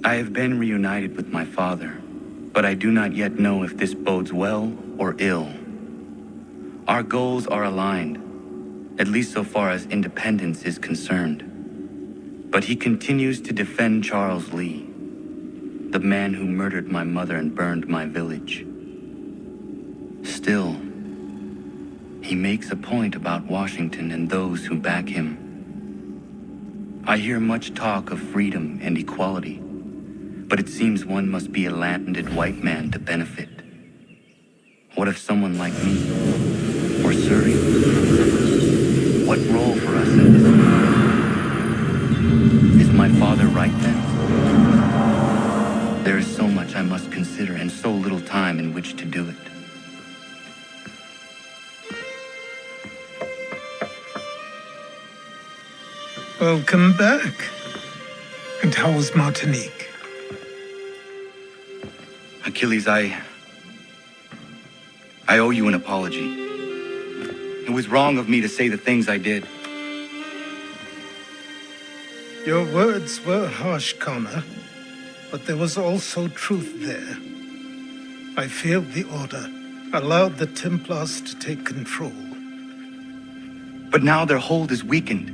I have been reunited with my father, but I do not yet know if this bodes well or ill. Our goals are aligned, at least so far as independence is concerned. But he continues to defend Charles Lee, the man who murdered my mother and burned my village. Still, he makes a point about Washington and those who back him. I hear much talk of freedom and equality, but it seems one must be a landed white man to benefit. What if someone like me, or Surrey? What role for us in this world? Is my father right then? There is so much I must consider and so little time in which to do it. Welcome back. And how was Martinique? Achilles, I owe you an apology. It was wrong of me to say the things I did. Your words were harsh, Connor, but there was also truth there. I failed the order, allowed the Templars to take control. But now their hold is weakened,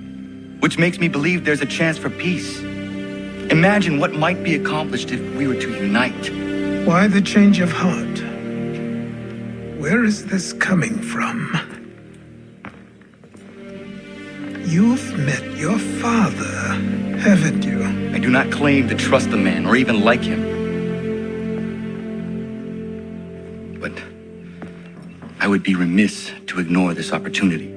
which makes me believe there's a chance for peace. Imagine what might be accomplished if we were to unite. Why the change of heart? Where is this coming from? You've met your father, haven't you? I do not claim to trust the man or even like him. But I would be remiss to ignore this opportunity.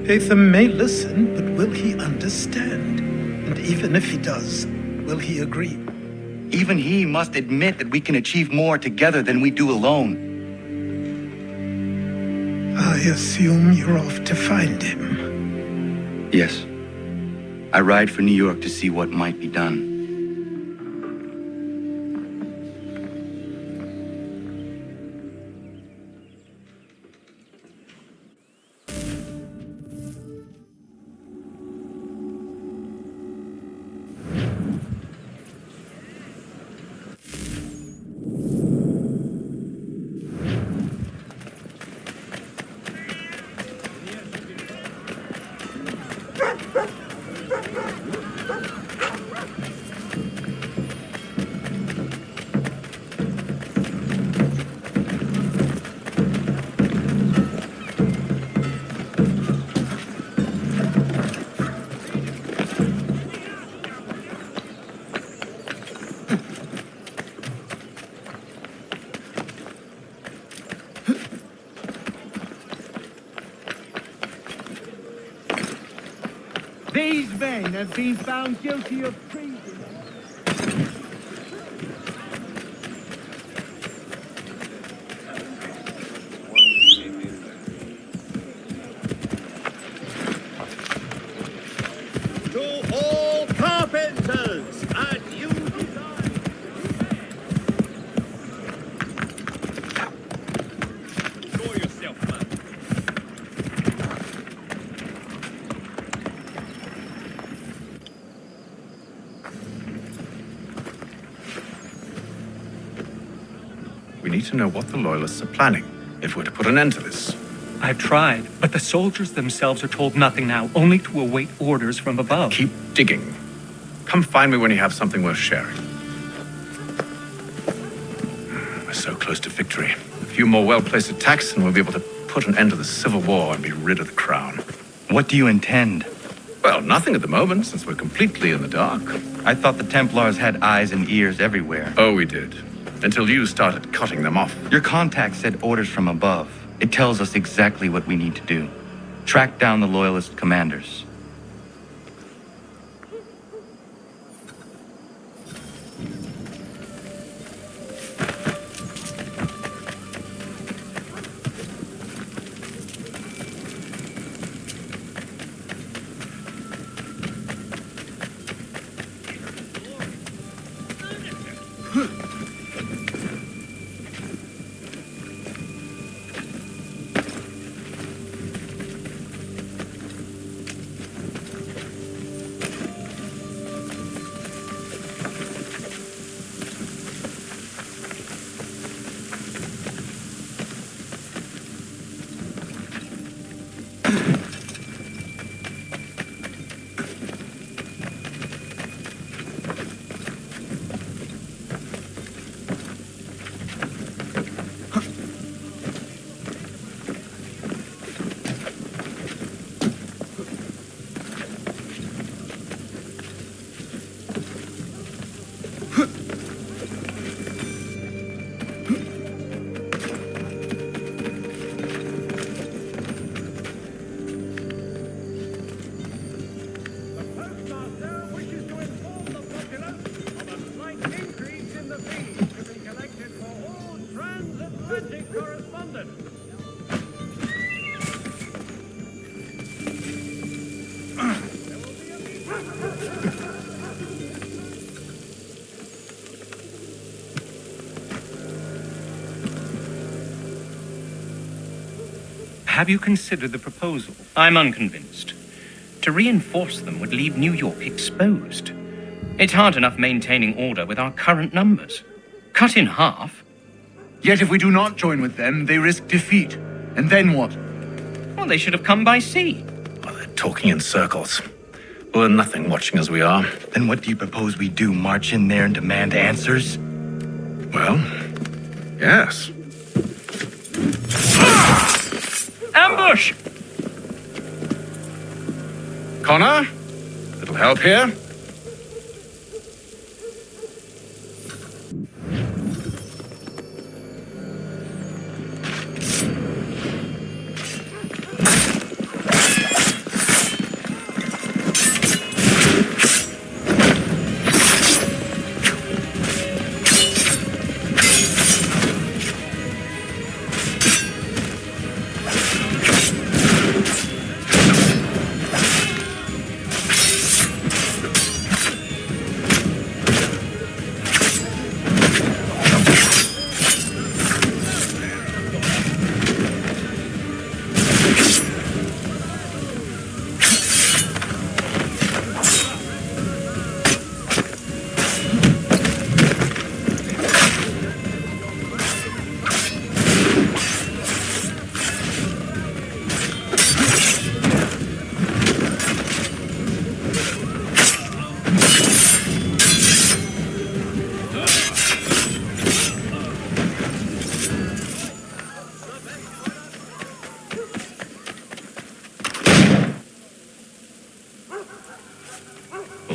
Hatham may listen, but will he understand? And even if he does, will he agree? Even he must admit that we can achieve more together than we do alone. I assume you're off to find him. Yes. I ride for New York to see what might be done. These men have been found guilty of treason. To all carpenters and you design. Show yourself, man. We need to know what the Loyalists are planning, if we're to put an end to this. I've tried, but the soldiers themselves are told nothing now, only to await orders from above. Keep digging. Come find me when you have something worth sharing. We're so close to victory. A few more well-placed attacks and we'll be able to put an end to the Civil War and be rid of the crown. What do you intend? Well, nothing at the moment, since we're completely in the dark. I thought the Templars had eyes and ears everywhere. Oh, we did. Until you started cutting them off. Your contact said orders from above. It tells us exactly what we need to do. Track down the Loyalist commanders. Have you considered the proposal? I'm unconvinced. To reinforce them would leave New York exposed. It's hard enough maintaining order with our current numbers. Cut in half? Yet if we do not join with them, they risk defeat. And then what? Well, they should have come by sea. Well, they're talking in circles. We'll learn nothing watching as we are. Then what do you propose we do? March in there and demand answers? Well, yes. Ambush! Connor? Little help here?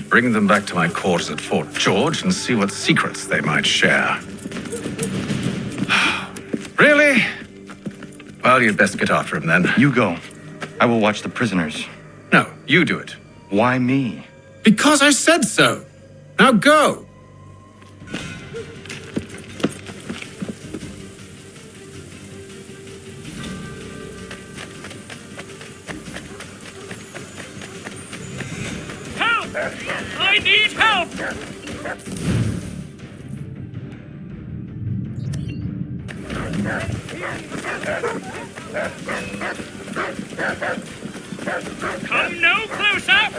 Bring them back to my quarters at Fort George and see what secrets they might share. Really? Well, you'd best get after him then. You go. I will watch the prisoners. No, you do it. Why me? Because I said so. Now go. I need help! Come no closer!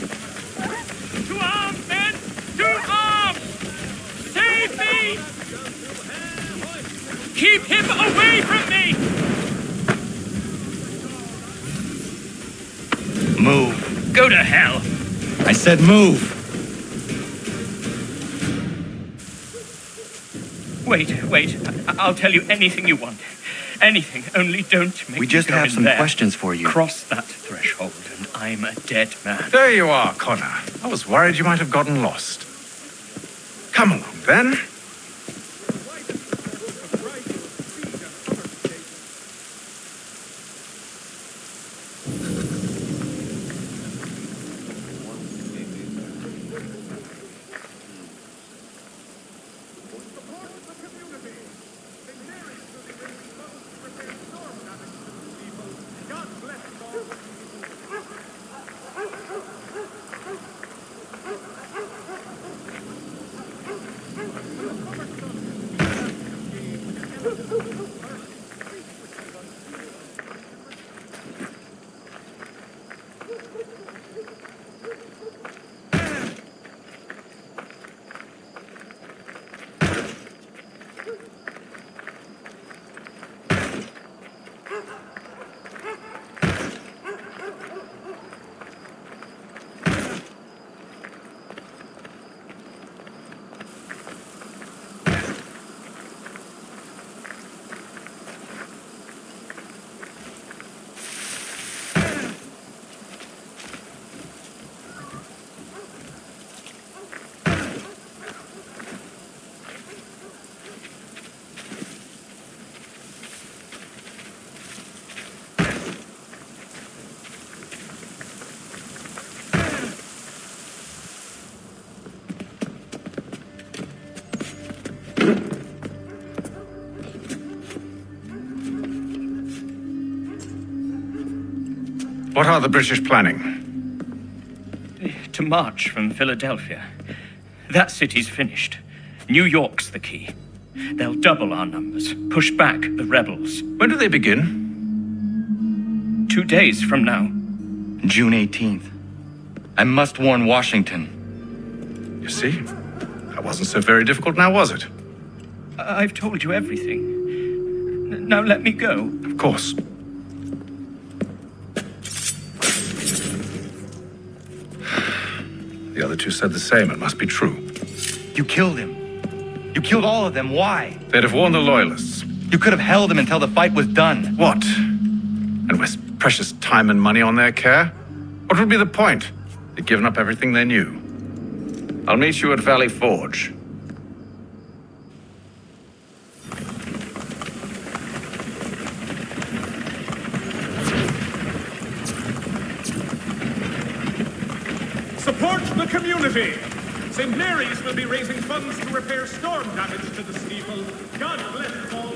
To arms, men! To arms! Save me! Keep him away from me! Move. Go to hell! I said move. Wait. I'll tell you anything you want. Anything, only don't make We just me go have in some there. questions for you. Cross that threshold and I'm a dead man. There you are, Connor. I was worried you might have gotten lost. Come along, then. What are the British planning? To march from Philadelphia. That city's finished. New York's the key. They'll double our numbers, push back the rebels. When do they begin? 2 days from now. June 18th. I must warn Washington. You see? That wasn't so very difficult now, was it? I've told you everything. Now let me go. Of course. The other two said the same. It must be true. You killed him. You killed all of them. Why? They'd have warned the Loyalists. You could have held him until the fight was done. What? And waste precious time and money on their care? What would be the point? They'd given up everything they knew. I'll meet you at Valley Forge. Support the community! St. Mary's will be raising funds to repair storm damage to the steeple. God bless all.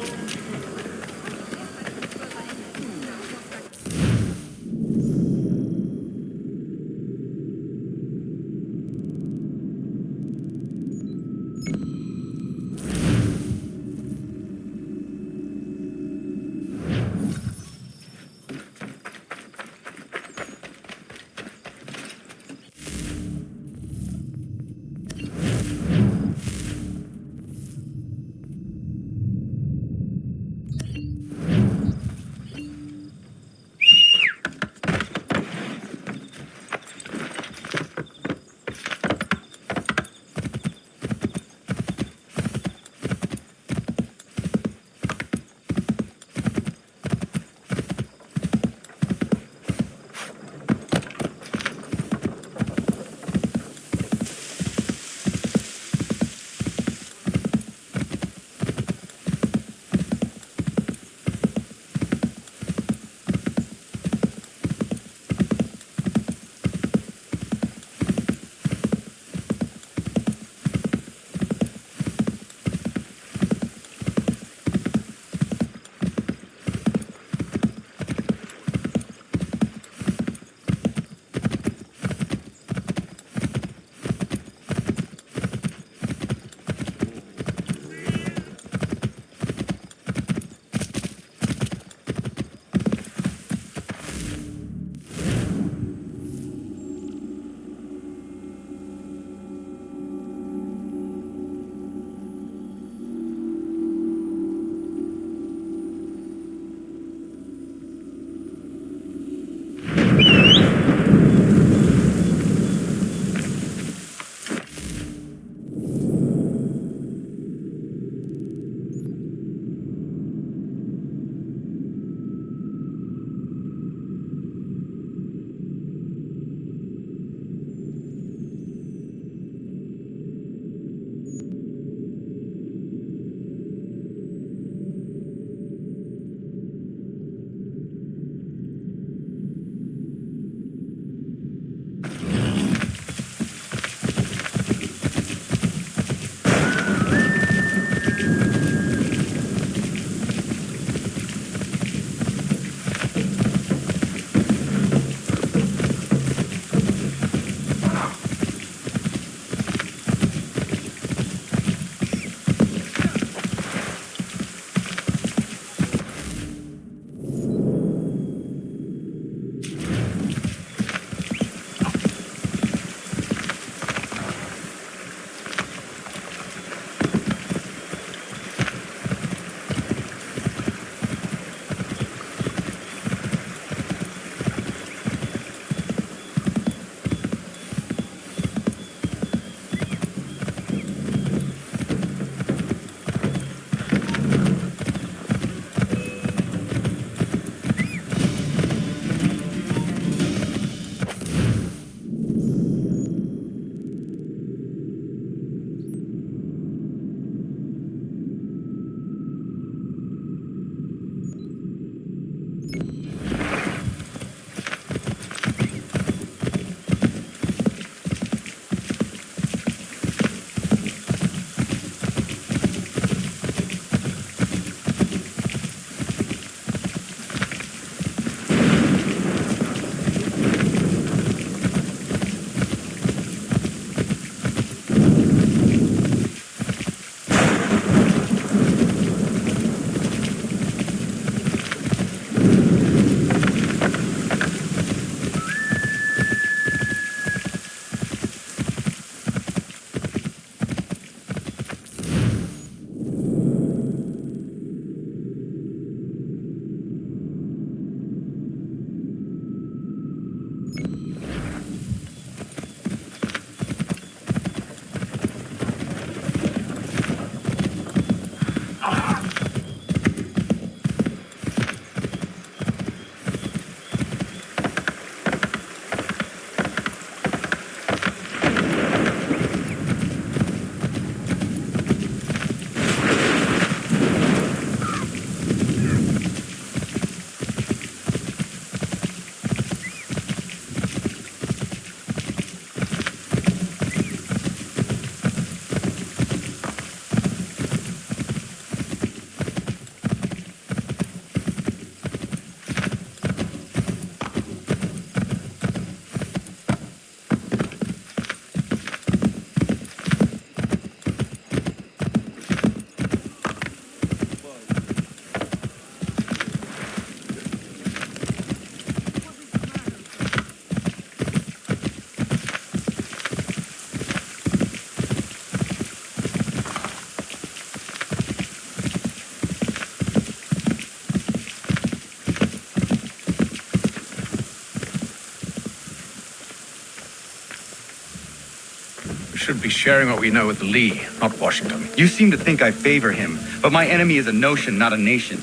should be sharing what we know with Lee, not Washington. You seem to think I favor him, but my enemy is a notion, not a nation.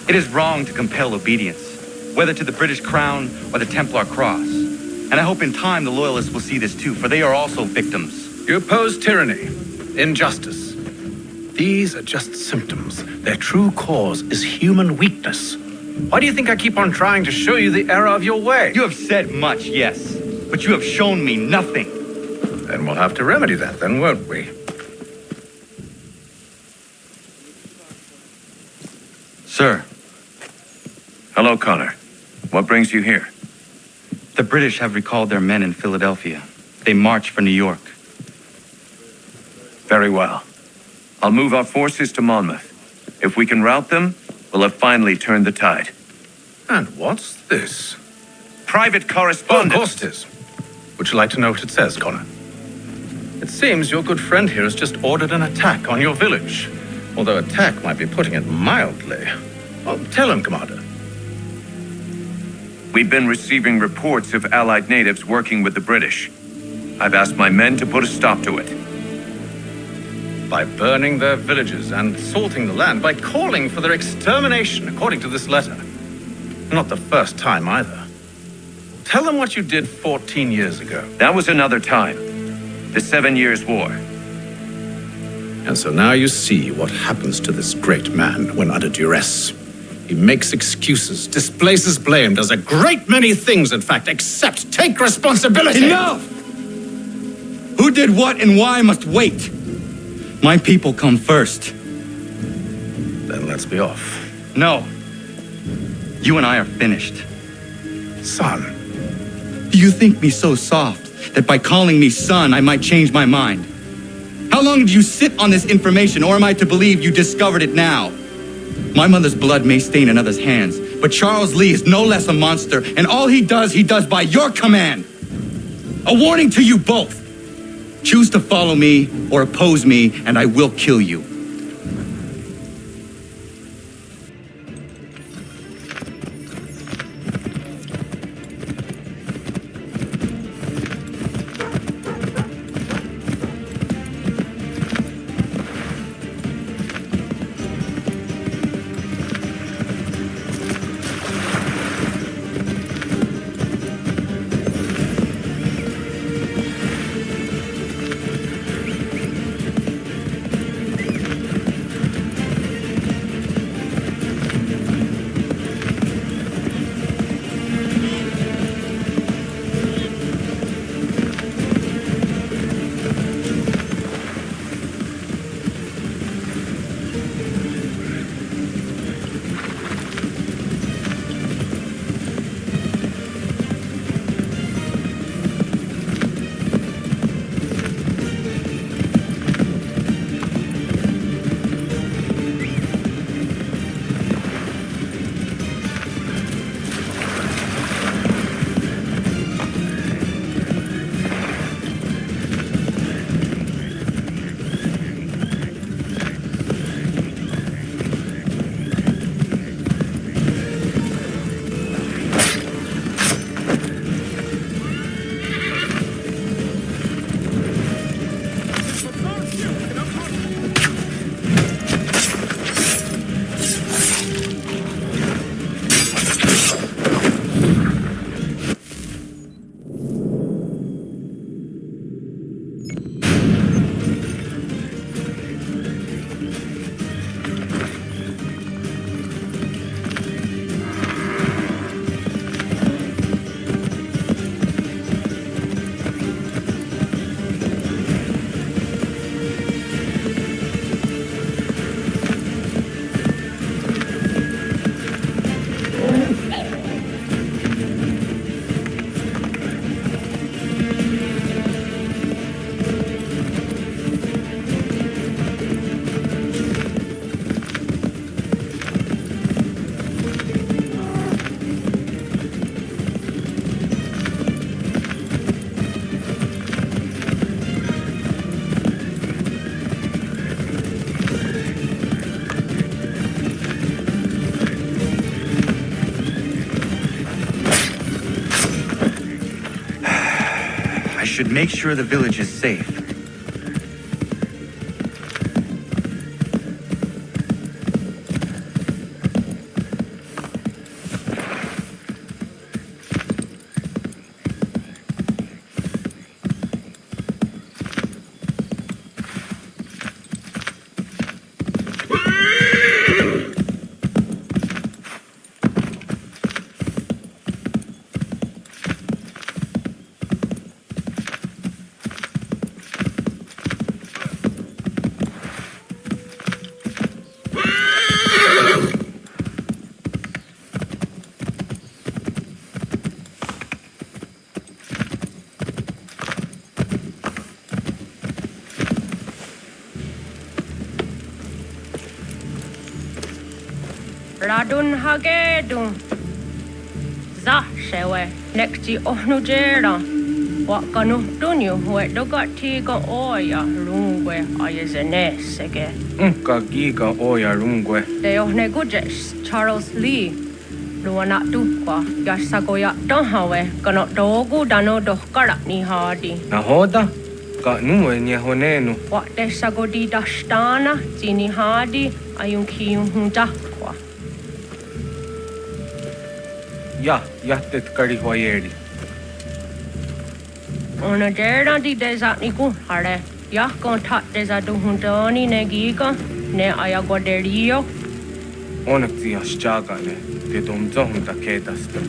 It is wrong to compel obedience, whether to the British crown or the Templar cross. And I hope in time the Loyalists will see this too, for they are also victims. You oppose tyranny, injustice. These are just symptoms. Their true cause is human weakness. Why do you think I keep on trying to show you the error of your way? You have said much, yes, but you have shown me nothing. Then we'll have to remedy that then, won't we? Sir, Hello, Connor. What brings you here? the British have recalled their men in Philadelphia. They march for New York. Very well. I'll move our forces to Monmouth. If we can rout them, we'll have finally turned the tide. And what's this? Private Oh, of correspondence. course it is. Would you like to know what it says, Connor? It seems your good friend here has just ordered an attack on your village. Although attack might be putting it mildly. Well, tell him, Commander. We've been receiving reports of Allied natives working with the British. I've asked my men to put a stop to it. By burning their villages and salting the land, by calling for their extermination, according to this letter. Not the first time either. Tell them what you did 14 years ago. That was another time. The 7 Years' War. And so now you see what happens to this great man when under duress. He makes excuses, displaces blame, does a great many things, in fact, except take responsibility. Enough! Who did what and why must wait. My people come first. Then let's be off. No. You and I are finished. Son, Do you think me so soft that by calling me son, I might change my mind? How long did you sit on this information, or am I to believe you discovered it now? My mother's blood may stain another's hands, but Charles Lee is no less a monster, and all he does by your command. A warning to you both. Choose to follow me or oppose me, and I will kill you. Should make sure the village is safe. Ratonhnhaké dun. Za shewe nekti ohnujera. Wakanu dunyu we dogati ga oya rungwe ayezene sege. Unka giga oya rungwe. De ohne gujes Charles Lee. Luana tukwa yasagoya donhawe kano dogu dano dohkara ni hadi. Nahoda? Ka nuwe ni honenu. Wa de sagodi dashtana tini hadi ayun kiyun hundakwa. Ja, jättet kari huajeri. Ona dera di desatni ku hare. Ya kon tat desatu hundani ne giga ne ayaguaderio. Onneksi jasjagane. Te domzohunta ketasta.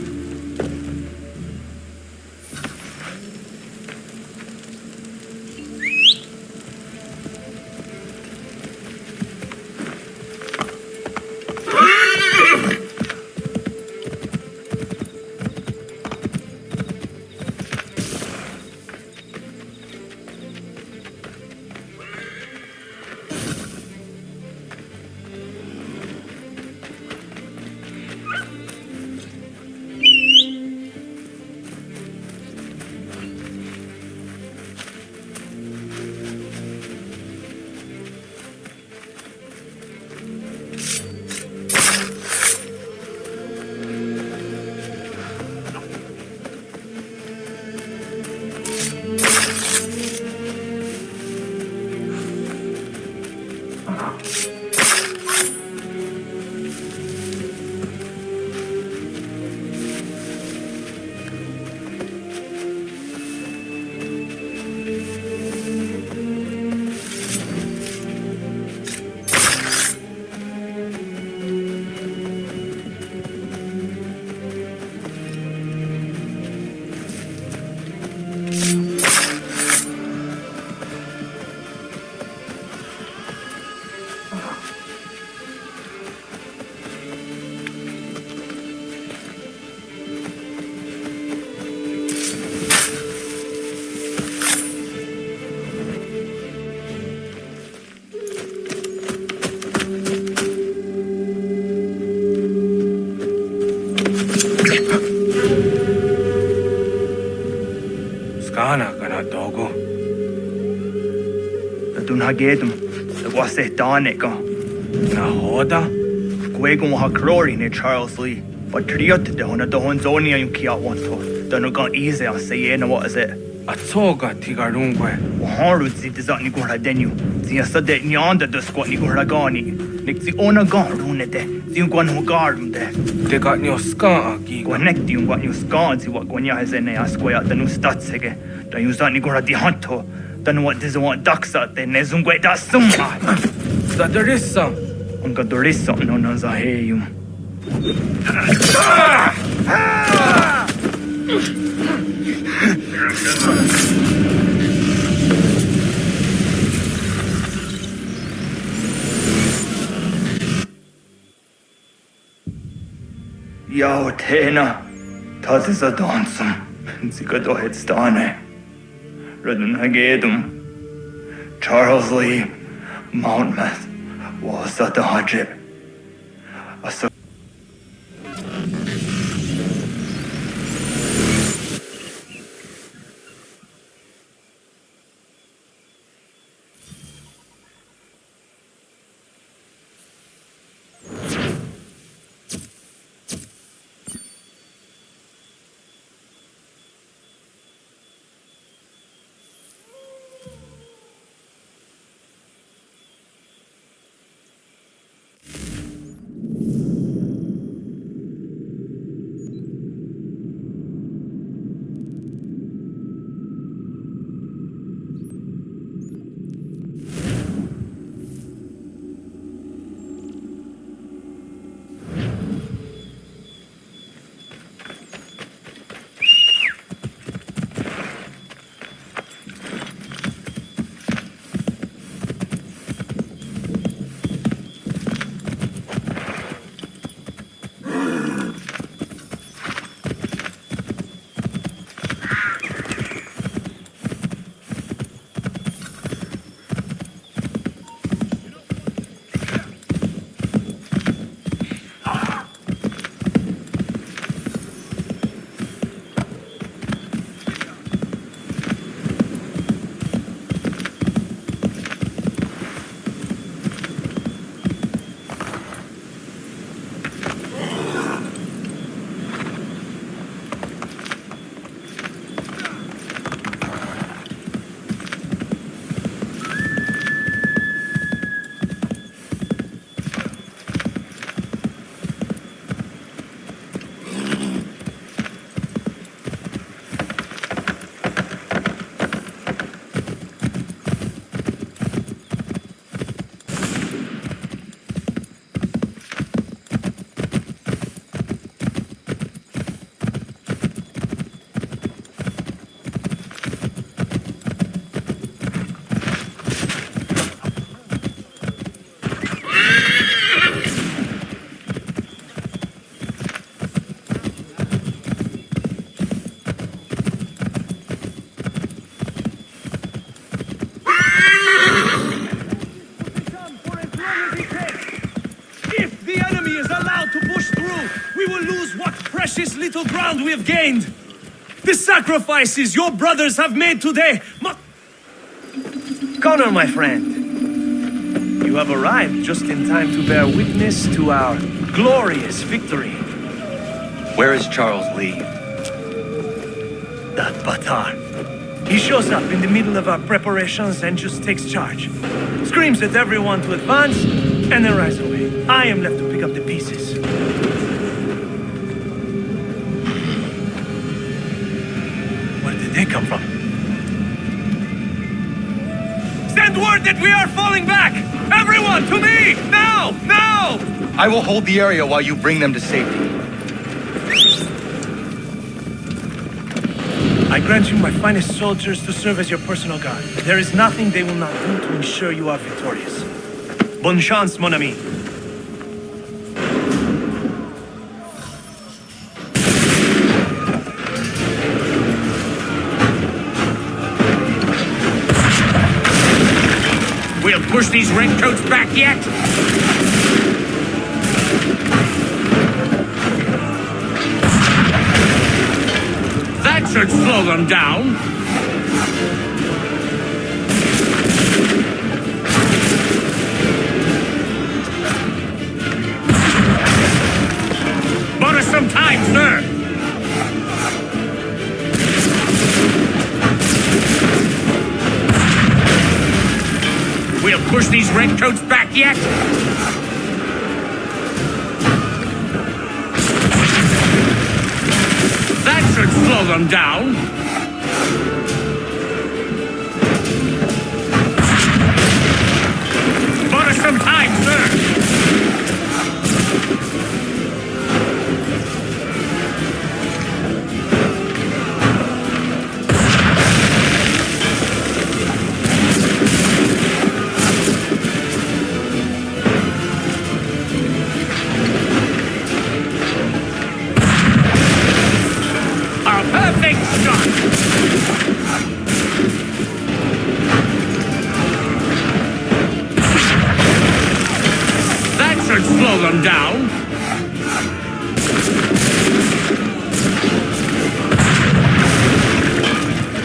Ratonhnhaké wase Danica. Nahoda? Gwegon ha Clory ne Charles Lee. Patriot de hona de honzoni yung kia wanto. Dano gan easy a say na what is it? Atsoga tiga rungwe. Harud zi dizat ni gura denyu. Zi asade nyanda de squat ni gura gani. Nik zi ona gan rune de. Zi yung gwan hugarum de. Te gat nyo ska aki. Gwanekti yung gwan yung skan zi wat gwanya hezene askwaya danu statsege. Dan yung zat ni gura di hanto. Danu wat dizo want daksa de nezungwe da summa. Zadarissa. Unga dorissa no na zaheyum. Yao tena, das ist a dansum. Sie geht doch jetzt da ne. Ratonhnhaké Charles Lee, Monmouth, was that the hajib? precious little ground we have gained. The sacrifices your brothers have made today Connor, my friend, you have arrived just in time to bear witness to our glorious victory. Where is Charles Lee? That Batar. He shows up in the middle of our preparations and just takes charge. Screams at everyone to advance, and then rides away. I am left to pick up the pieces. Where did they come from? Send word that we are falling back! Everyone, to me! Now! Now! I will hold the area while you bring them to safety. I grant you my finest soldiers to serve as your personal guard. There is nothing they will not do to ensure you are victorious. Bonne chance, mon ami. We'll push these redcoats back yet? That should slow them down. Bought us some time, sir. We'll push these redcoats back yet? That should slow them down. Bought us some time, sir. Slow them down.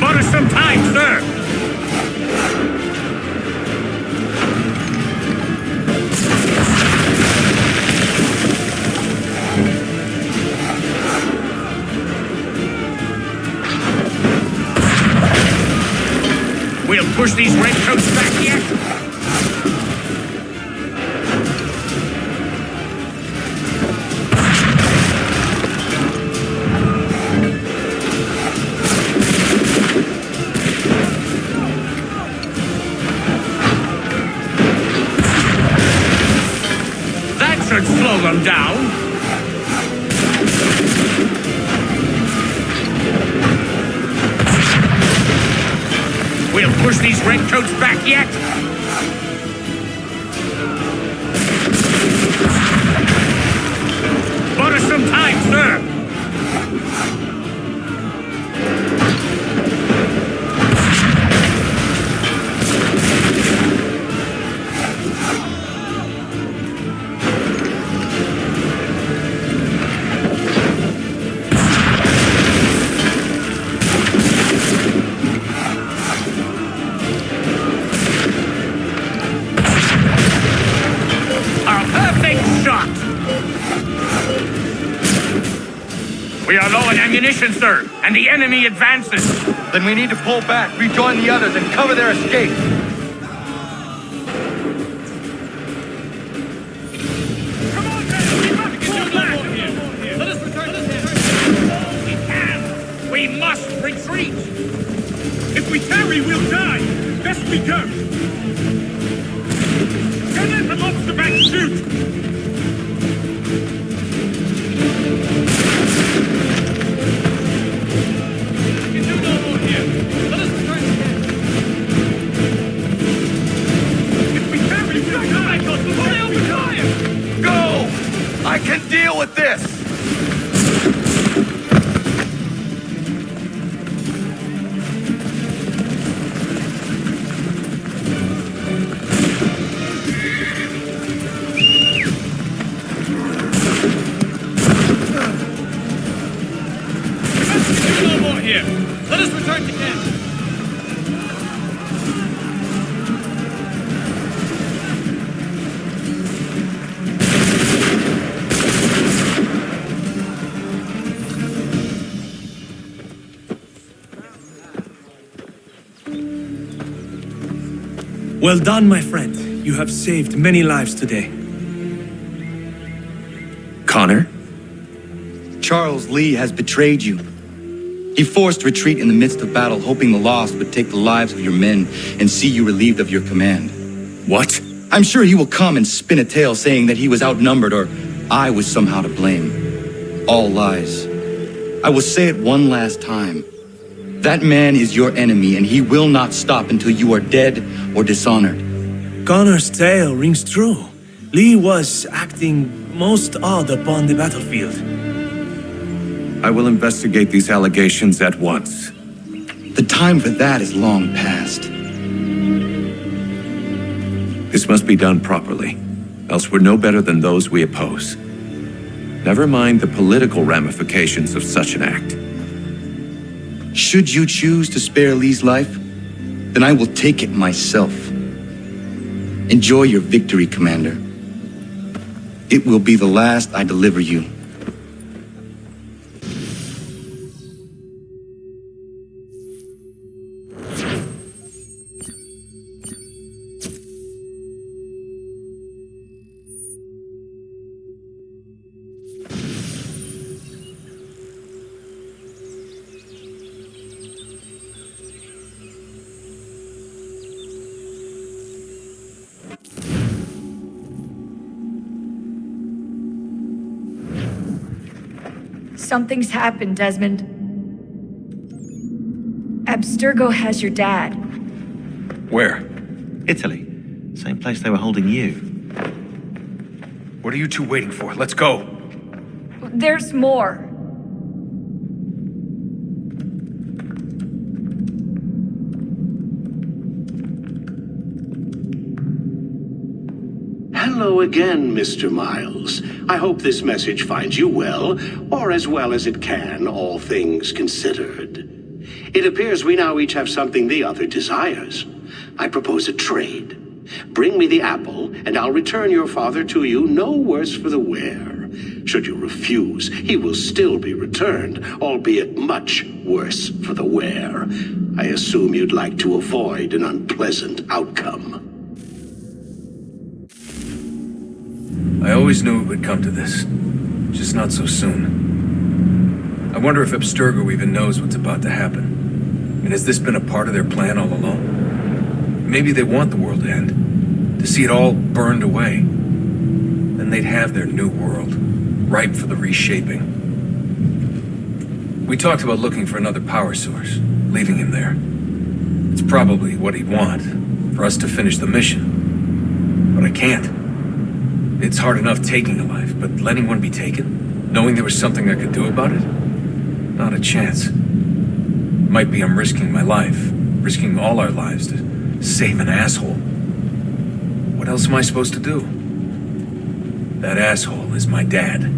Bought us some time, sir. We'll push these redcoats back yet? Slow them down. We'll push these redcoats back yet? Bought us some time, sir. We are low on ammunition, sir, and the enemy advances. Then we need to pull back, rejoin the others, and cover their escape. Come on, men! We must pull back! Let us return to the We can! We must retreat! If we tarry, we'll die! Best we go! Don't let the monster back shoot! I can deal with this! Well done, my friend. You have saved many lives today. Connor? Charles Lee has betrayed you. He forced retreat in the midst of battle, hoping the loss would take the lives of your men and see you relieved of your command. What? I'm sure he will come and spin a tale saying that he was outnumbered or I was somehow to blame. All lies. I will say it one last time. That man is your enemy, and he will not stop until you are dead or dishonored. Connor's tale rings true. Lee was acting most odd upon the battlefield. I will investigate these allegations at once. The time for that is long past. This must be done properly, else we're no better than those we oppose. Never mind the political ramifications of such an act. Should you choose to spare Lee's life, then I will take it myself. Enjoy your victory, Commander. It will be the last I deliver you. Something's happened, Desmond. Abstergo has your dad. Where? Italy. Same place they were holding you. What are you two waiting for? Let's go. There's more. Hello again, Mr. Miles. I hope this message finds you well, or as well as it can, all things considered. It appears we now each have something the other desires. I propose a trade. Bring me the apple, and I'll return your father to you no worse for the wear. Should you refuse, he will still be returned, albeit much worse for the wear. I assume you'd like to avoid an unpleasant outcome. I always knew it would come to this, just not so soon. I wonder if Abstergo even knows what's about to happen. And has this been a part of their plan all along? Maybe they want the world to end, to see it all burned away. Then they'd have their new world, ripe for the reshaping. We talked about looking for another power source, leaving him there. It's probably what he'd want, for us to finish the mission. But I can't. It's hard enough taking a life, but letting one be taken? Knowing there was something I could do about it? Not a chance. Might be I'm risking my life, risking all our lives to save an asshole. What else am I supposed to do? That asshole is my dad.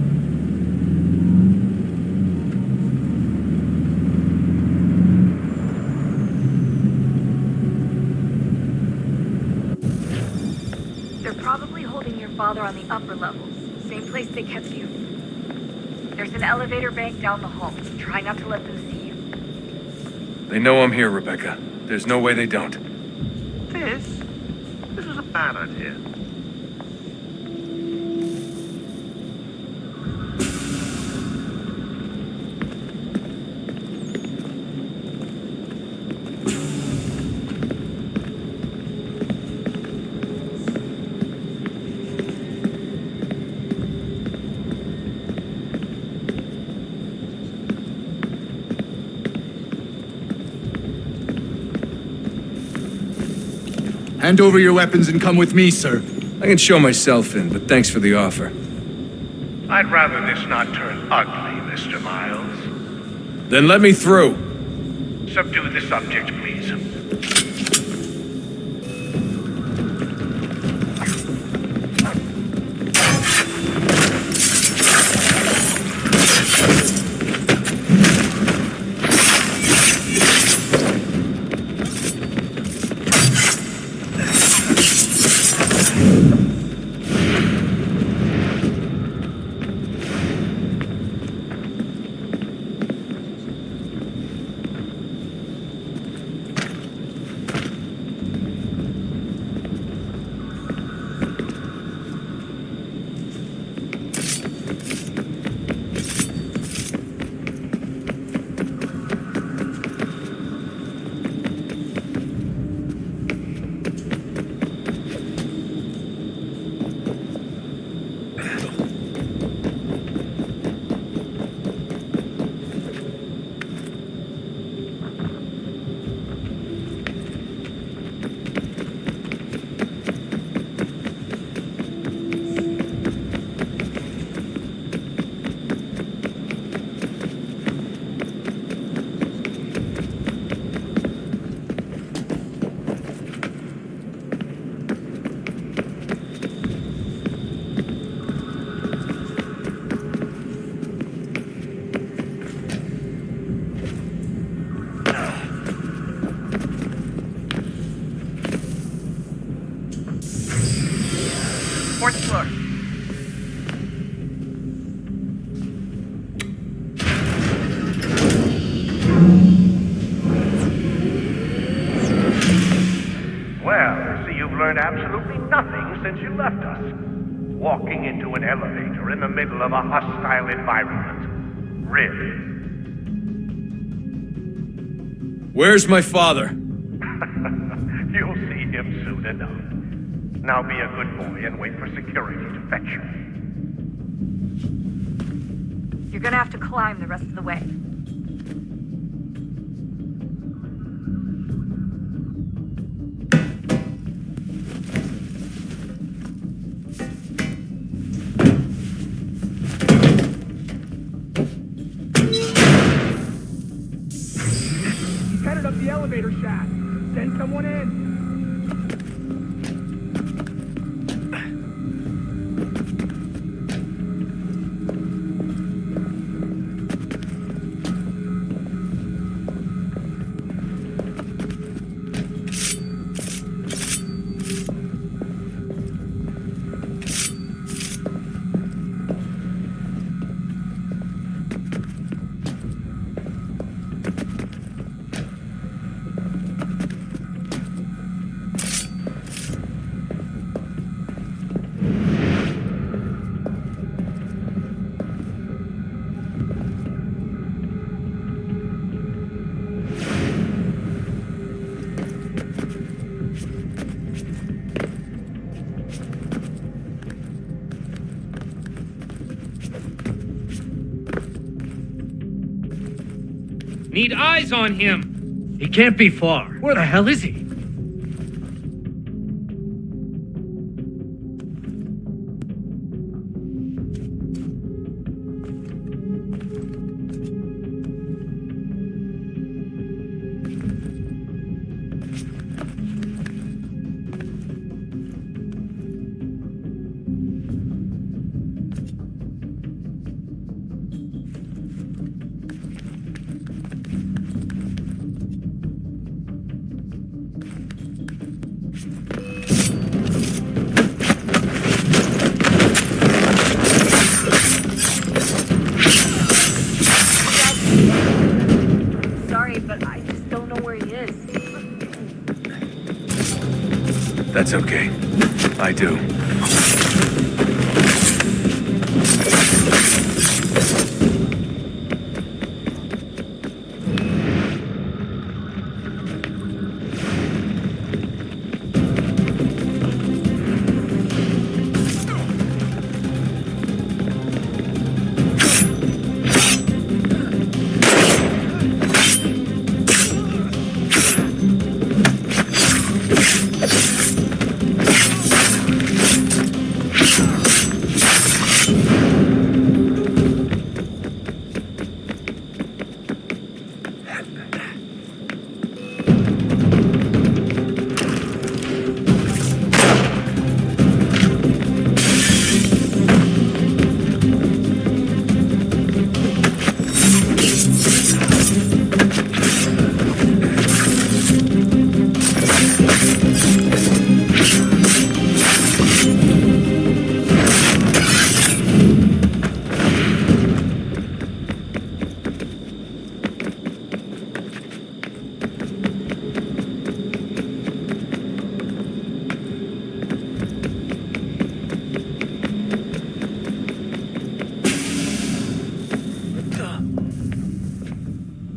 They're probably holding your father on the upper levels, same place they kept you. There's an elevator bank down the hall. Try not to let them see you. They know I'm here, Rebecca. There's no way they don't. This is a bad idea. Hand over your weapons and come with me, sir. I can show myself in, but thanks for the offer. I'd rather this not turn ugly, Mr. Miles. Then let me through. Subdue the subject, please. Fourth floor. Well, I see you've learned absolutely nothing since you left us. Walking into an elevator in the middle of a hostile environment. Really? Where's my father? You'll see him soon enough. Now be a good boy and wait for security to fetch you. You're gonna have to climb the rest of the way. He's headed up the elevator shaft. Send someone in. Need eyes on him. He can't be far. Where the hell is he? Sorry, but I just don't know where he is. That's okay. I do.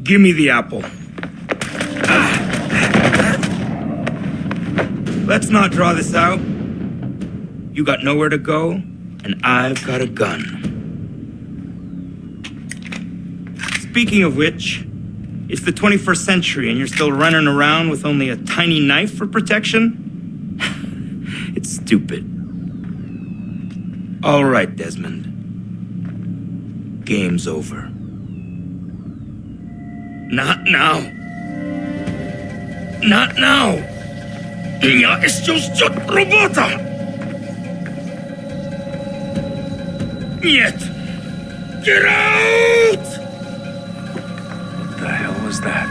Give me the apple. Let's not draw this out. You got nowhere to go, and I've got a gun. Speaking of which, it's the 21st century and you're still running around with only a tiny knife for protection? It's stupid. All right, Desmond. Game's over. Not now. Not now. Я еще ждет работа. Нет. Get out! What the hell was that?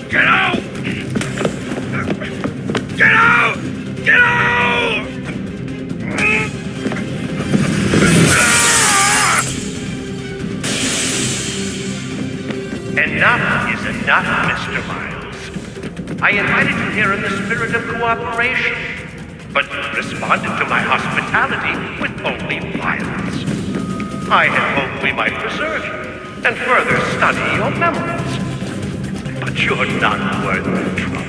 Get out! Get out! Get out! Enough is enough, Mr. Miles. I invited you here in the spirit of cooperation, but you responded to my hospitality with only violence. I had hoped we might preserve you and further study your memories. But you're not worth the trouble.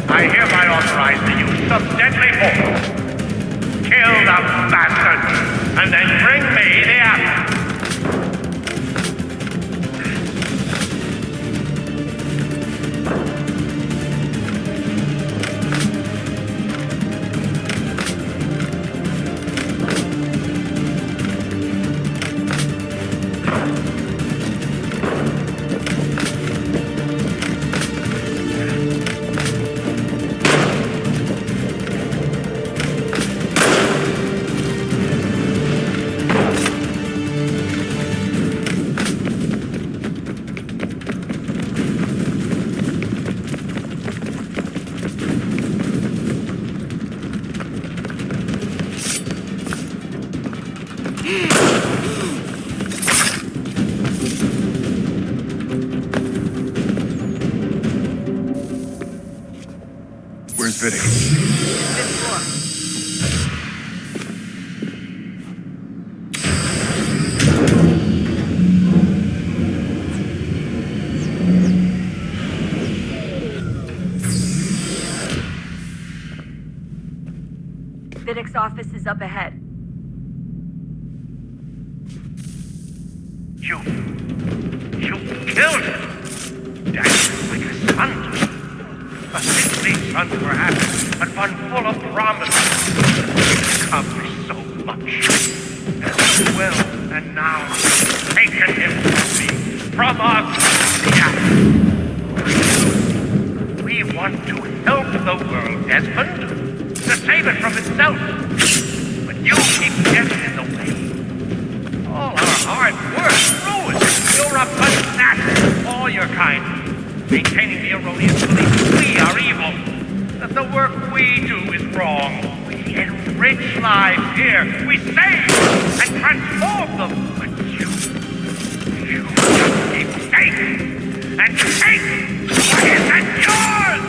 I hereby authorize the use of deadly force. Kill the bastard, and then bring me the apple. Where's Vidic? Fifth floor. Vidic's office is up ahead. You killed him. That's like a son to me. A sickly son, perhaps, but one full of promise. Accomplished so much. And so well, and now you've taken him from me, from us. Yeah. We want to help the world, Desmond, to save it from itself. But you keep getting in the way. All our hard work ruined. You're a fanatic, all your kind. Maintaining the erroneous belief we are evil, that the work we do is wrong. We enrich lives here. We save and transform them. But you just keep taking and taking what isn't yours!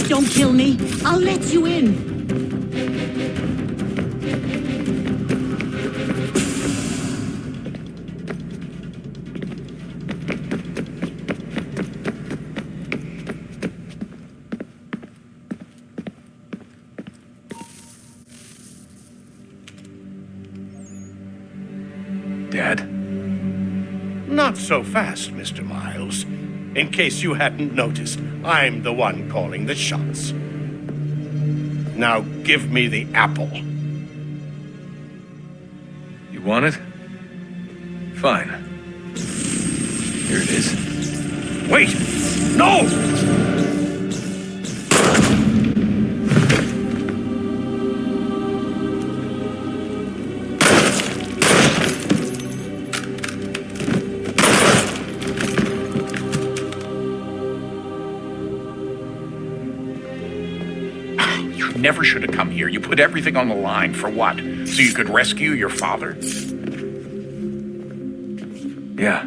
Don't kill me. I'll let you in. Dad. Not so fast, Mr. Miles. In case you hadn't noticed, I'm the one calling the shots. Now give me the apple. You want it? Fine. Here it is. Wait! No! Never should have come here. You put everything on the line. For what? So you could rescue your father? Yeah.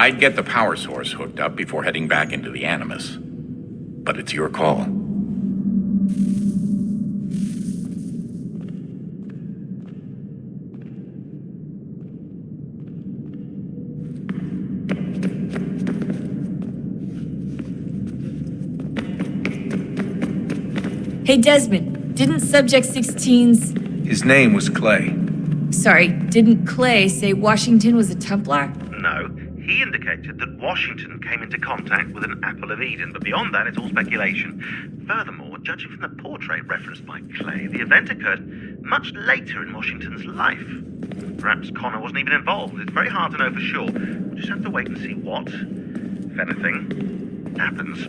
I'd get the power source hooked up before heading back into the Animus. But it's your call. Hey, Desmond, didn't Subject 16's... His name was Clay. Sorry, didn't Clay say Washington was a Templar? No. He indicated that Washington came into contact with an Apple of Eden, but beyond that, it's all speculation. Furthermore, judging from the portrait referenced by Clay, the event occurred much later in Washington's life. Perhaps Connor wasn't even involved. It's very hard to know for sure. We'll just have to wait and see what, if anything, happens.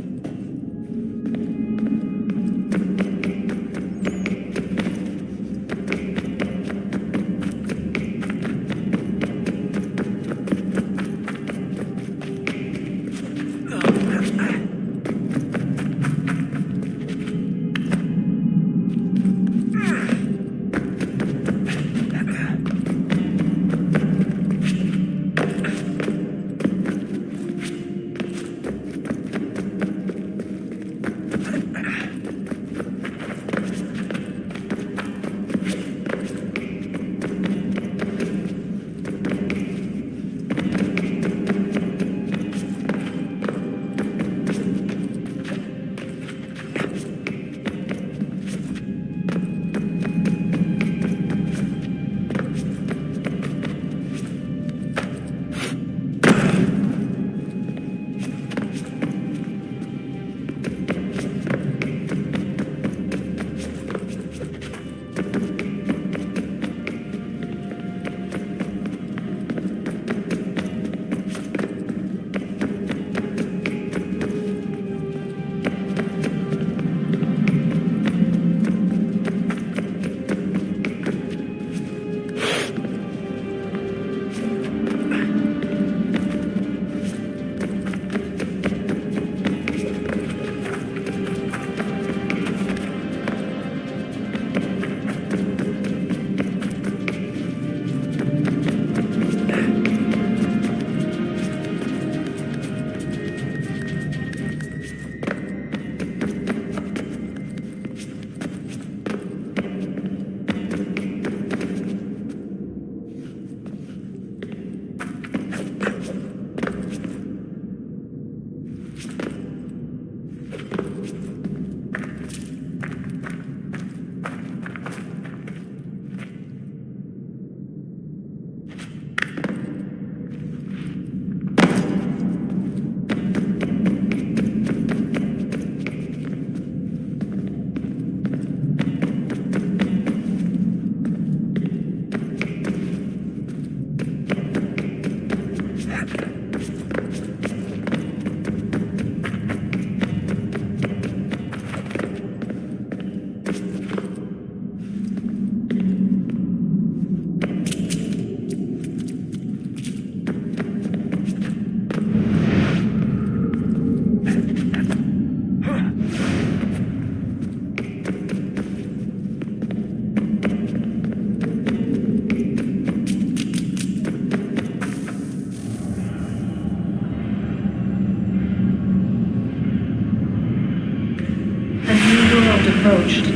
approached,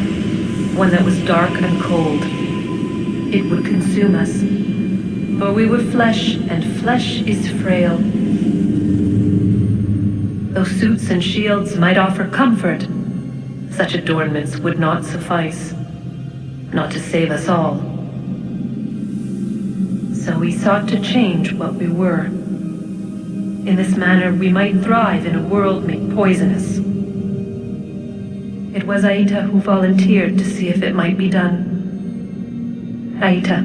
one that was dark and cold. It would consume us, for we were flesh, and flesh is frail. Though suits and shields might offer comfort, such adornments would not suffice, not to save us all. So we sought to change what we were. In this manner, we might thrive in a world made poisonous. It was Aita who volunteered to see if it might be done. Aita,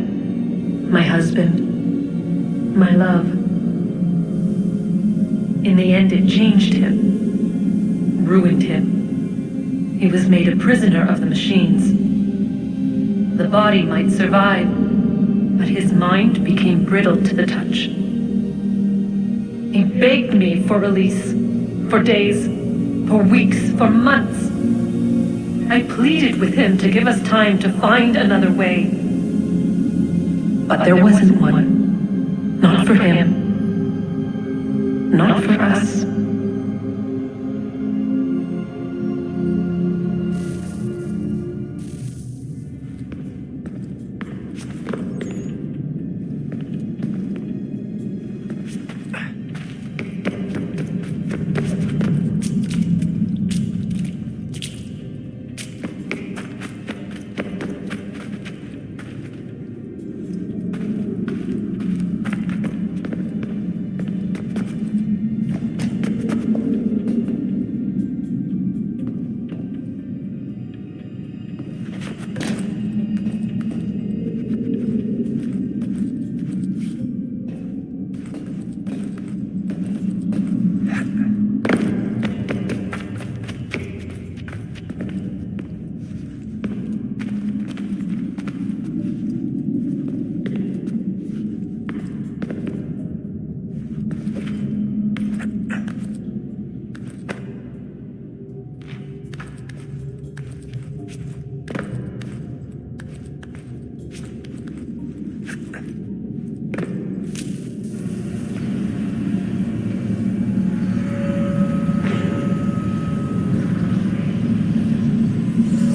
my husband, my love. In the end, it changed him, ruined him. He was made a prisoner of the machines. The body might survive, but his mind became brittle to the touch. He begged me for release, for days, for weeks, for months. I pleaded with him to give us time to find another way. But there wasn't one. Not for him. Not for us.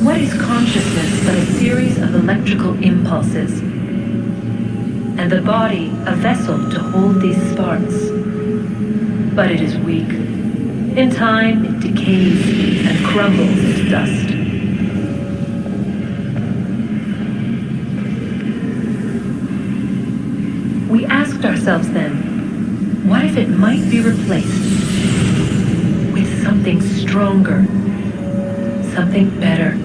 What is consciousness but a series of electrical impulses? And the body a vessel to hold these sparks. But it is weak. In time, it decays and crumbles into dust. We asked ourselves then, what if it might be replaced with something stronger, something better?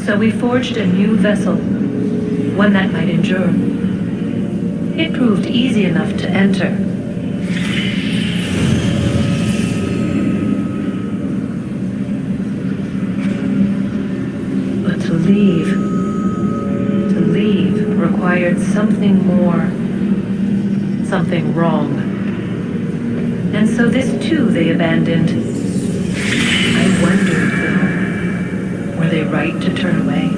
So we forged a new vessel, one that might endure. It proved easy enough to enter. But to leave required something more, something wrong. And so this too they abandoned. I wondered, though, were they right to turn away?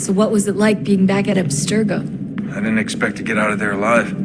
So what was it like being back at Abstergo? I didn't expect to get out of there alive.